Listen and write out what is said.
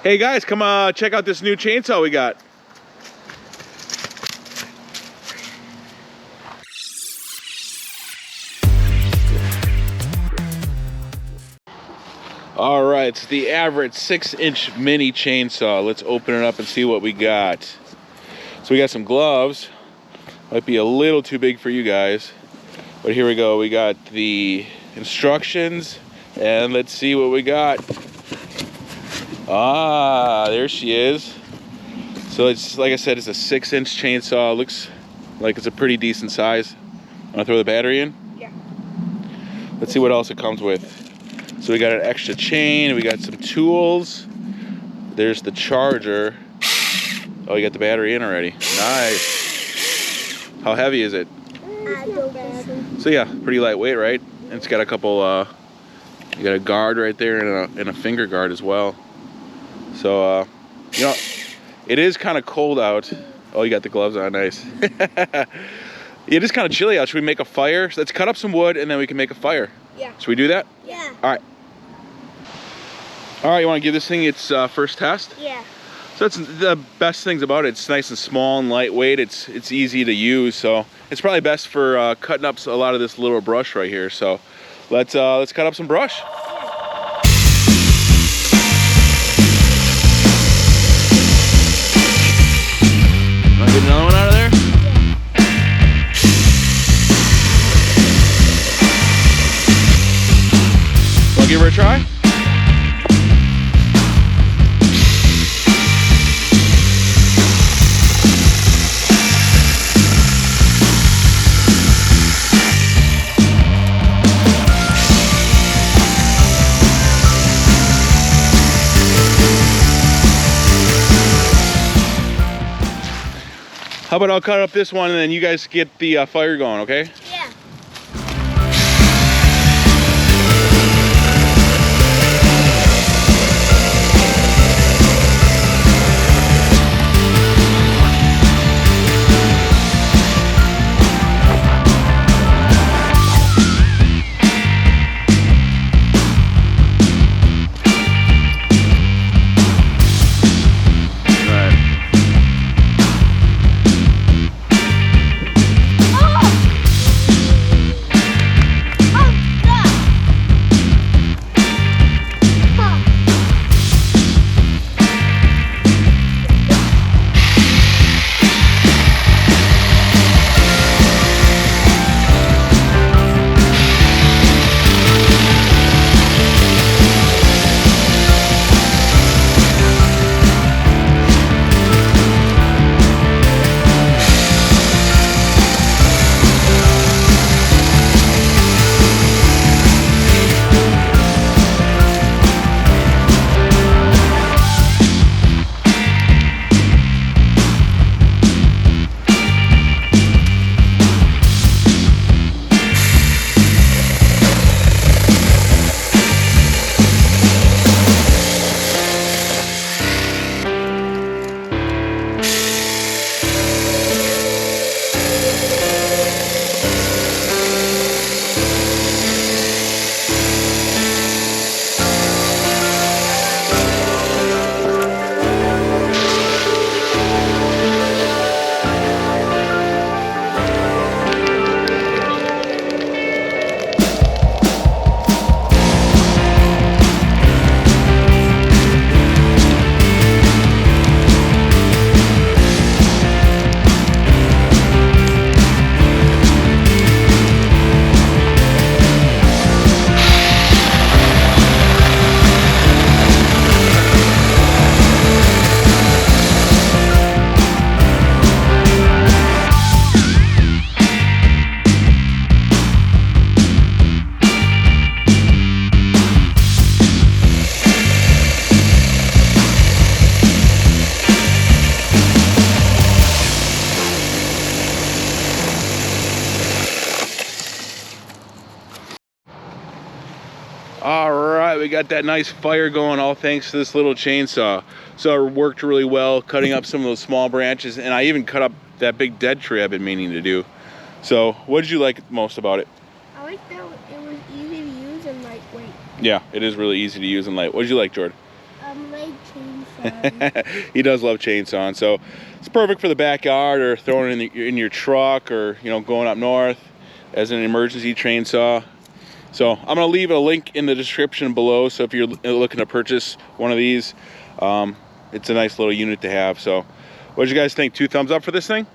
Hey guys, come check out this new chainsaw we got. All right, it's the Avhrit 6-inch mini chainsaw. Let's open it up and see what we got. So we got some gloves. Might be a little too big for you guys, but here we go. We got the instructions, and let's see what we got. Ah, there she is. So it's, like I said, it's a 6-inch chainsaw. It looks like it's a pretty decent size. Wanna throw the battery in? Yeah. Let's see what else it comes with. So we got an extra chain, we got some tools. There's the charger. Oh, you got the battery in already. Nice. How heavy is it? Not bad. So yeah, pretty lightweight, right? And it's got a couple, you got a guard right there and a finger guard as well. So, you know, it is kind of cold out. Oh, you got the gloves on, nice. It is kind of chilly out. Should we make a fire? So let's cut up some wood and then we can make a fire. Yeah. Should we do that? Yeah. All right. All right, you want to give this thing its first test? Yeah. So that's the best things about it. It's nice and small and lightweight. It's easy to use. So it's probably best for cutting up a lot of this little brush right here. So let's cut up some brush. Want to get another one out of there? Want to give her a try? How about I'll cut up this one and then you guys get the fire going, okay? Yeah. All right, we got that nice fire going, all thanks to this little chainsaw. So it worked really well, cutting up some of those small branches, and I even cut up that big dead tree I've been meaning to do. So what did you like most about it? I like that it was easy to use and lightweight. Yeah, it is really easy to use and light. What did you like, Jordan? Light chainsaw. He does love chainsawing, so it's perfect for the backyard or throwing it in your truck, or going up north as an emergency chainsaw. So I'm gonna leave a link in the description below, so if you're looking to purchase one of these, it's a nice little unit to have. So what did you guys think? 2 thumbs up for this thing?